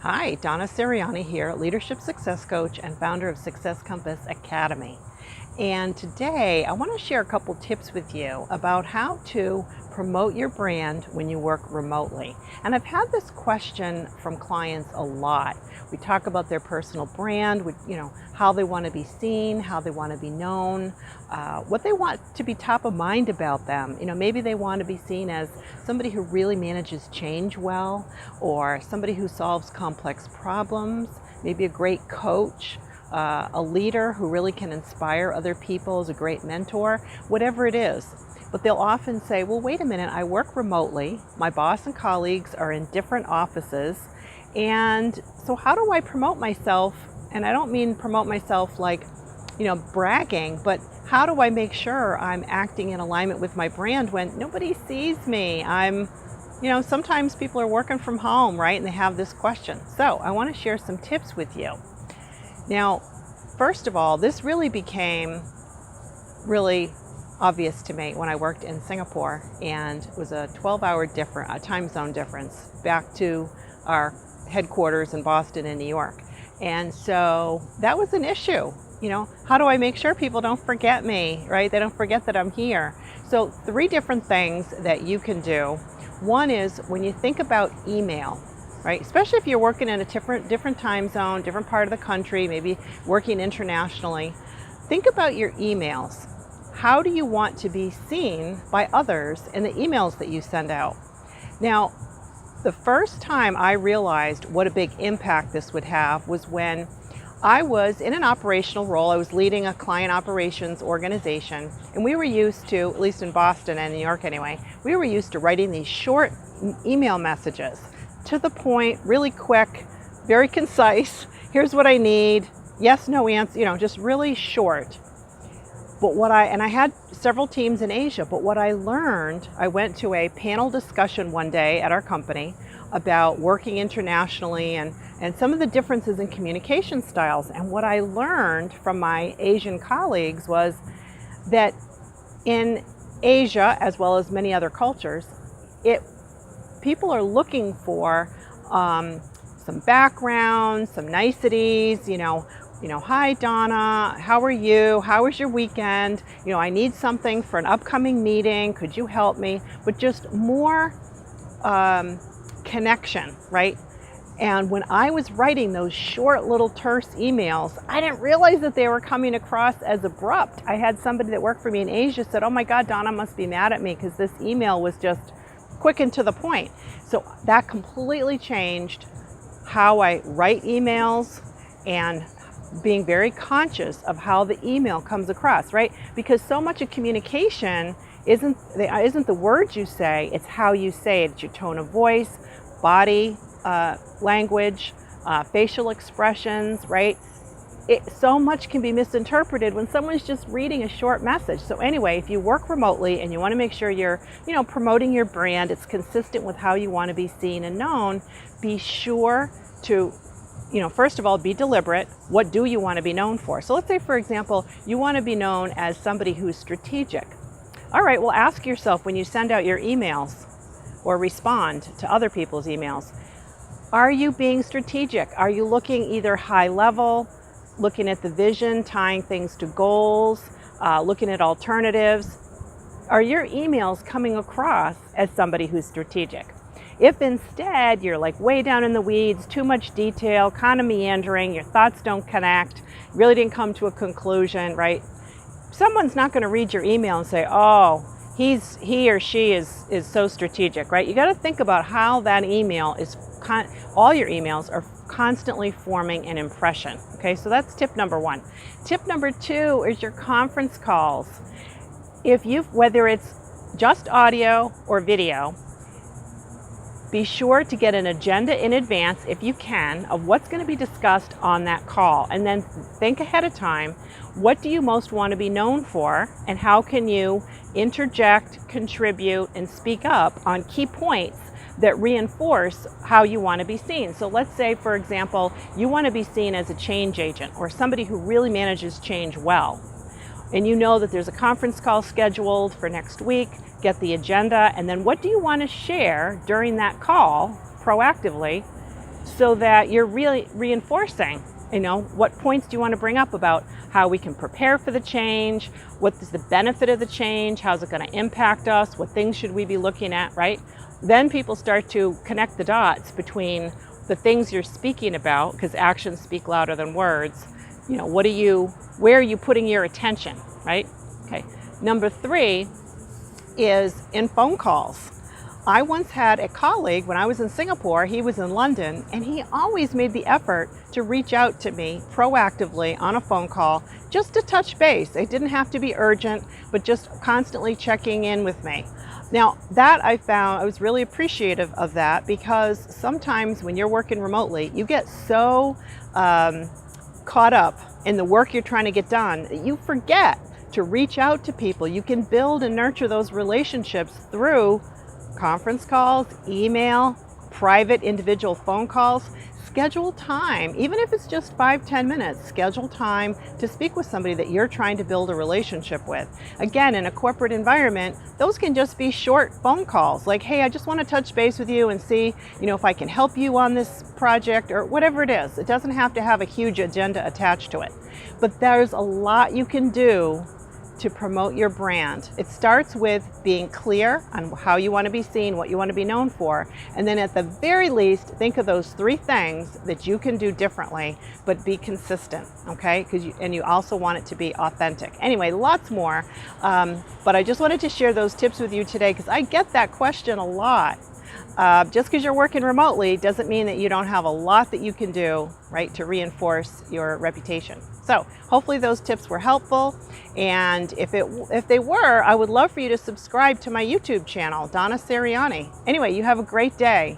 Hi, Donna Siriani here, Leadership Success Coach and founder of Success Compass Academy. And today I want to share a couple tips with you about how to promote your brand when you work remotely. And I've had this question from clients a lot. We talk about their personal brand, how they want to be seen, how they want to be known, what they want to be top of mind about them. Maybe they want to be seen as somebody who really manages change well, or somebody who solves complex problems, maybe a great coach, a leader who really can inspire other people, is a great mentor, whatever it is. But they'll often say, well, wait a minute, I work remotely, my boss and colleagues are in different offices, and so how do I promote myself? And I don't mean promote myself like, bragging, but how do I make sure I'm acting in alignment with my brand when nobody sees me? Sometimes people are working from home, right? And they have this question. So I want to share some tips with you. Now, first of all, this really became really obvious to me when I worked in Singapore, and it was a 12-hour time zone difference back to our headquarters in Boston and New York. And so that was an issue. How do I make sure people don't forget me, right? They don't forget that I'm here. So 3 different things that you can do. One is when you think about email, right? Especially if you're working in a different time zone, different part of the country, maybe working internationally. Think about your emails. How do you want to be seen by others in the emails that you send out? Now, the first time I realized what a big impact this would have was when I was in an operational role. I was leading a client operations organization, and we were used to, at least in Boston and New York anyway, we were used to writing these short email messages, to the point, really quick, very concise. Here's what I need. Yes, no answer, just really short. But I had several teams in Asia, but what I learned, I went to a panel discussion one day at our company about working internationally and some of the differences in communication styles. And what I learned from my Asian colleagues was that in Asia, as well as many other cultures, people are looking for some background, some niceties, hi Donna, how are you? How was your weekend? I need something for an upcoming meeting. Could you help me? But just more connection, right? And when I was writing those short little terse emails, I didn't realize that they were coming across as abrupt. I had somebody that worked for me in Asia said, oh my God, Donna must be mad at me because this email was just quick and to the point. So that completely changed how I write emails and being very conscious of how the email comes across, right? Because so much of communication isn't the words you say, it's how you say it. It's your tone of voice, body language, facial expressions, right? So much can be misinterpreted when someone's just reading a short message. So anyway, if you work remotely and you want to make sure you're, promoting your brand, it's consistent with how you want to be seen and known, be sure to, first of all, be deliberate. What do you want to be known for? So let's say, for example, you want to be known as somebody who's strategic. All right, well, ask yourself when you send out your emails or respond to other people's emails, are you being strategic? Are you looking either high level, looking at the vision, tying things to goals, looking at alternatives? Are your emails coming across as somebody who's strategic? If instead you're like way down in the weeds, too much detail, kind of meandering, your thoughts don't connect, really didn't come to a conclusion, right? Someone's not going to read your email and say, oh, he or she is so strategic, right? You got to think about how that email is, all your emails are constantly forming an impression. Okay, so that's tip number 1. Tip number 2 is your conference calls. Whether it's just audio or video, be sure to get an agenda in advance, if you can, of what's going to be discussed on that call. And then think ahead of time, what do you most want to be known for, and how can you interject, contribute, and speak up on key points that reinforce how you want to be seen. So let's say, for example, you want to be seen as a change agent or somebody who really manages change well. And you know that there's a conference call scheduled for next week, get the agenda, and then what do you want to share during that call proactively so that you're really reinforcing, what points do you want to bring up about how we can prepare for the change, what is the benefit of the change, how's it going to impact us, what things should we be looking at, right? Then people start to connect the dots between the things you're speaking about, because actions speak louder than words. Where are you putting your attention, right? Okay. Number 3 is in phone calls. I once had a colleague when I was in Singapore, he was in London, and he always made the effort to reach out to me proactively on a phone call just to touch base. It didn't have to be urgent, but just constantly checking in with me. Now, that I found, I was really appreciative of that, because sometimes when you're working remotely, you get so caught up in the work you're trying to get done that you forget to reach out to people. You can build and nurture those relationships through conference calls, email, private individual phone calls. Schedule time, even if it's just 5-10 minutes, schedule time to speak with somebody that you're trying to build a relationship with. Again, in a corporate environment, those can just be short phone calls like, hey, I just want to touch base with you and see, if I can help you on this project, or whatever it is. It doesn't have to have a huge agenda attached to it. But there's a lot you can do to promote your brand. It starts with being clear on how you want to be seen, what you want to be known for, and then at the very least, think of those 3 things that you can do differently, but be consistent, okay? And you also want it to be authentic. Anyway, lots more, but I just wanted to share those tips with you today, because I get that question a lot. Just because you're working remotely doesn't mean that you don't have a lot that you can do, right, to reinforce your reputation. So hopefully those tips were helpful, and if they were, I would love for you to subscribe to my YouTube channel, Donna Seriani. Anyway, you have a great day.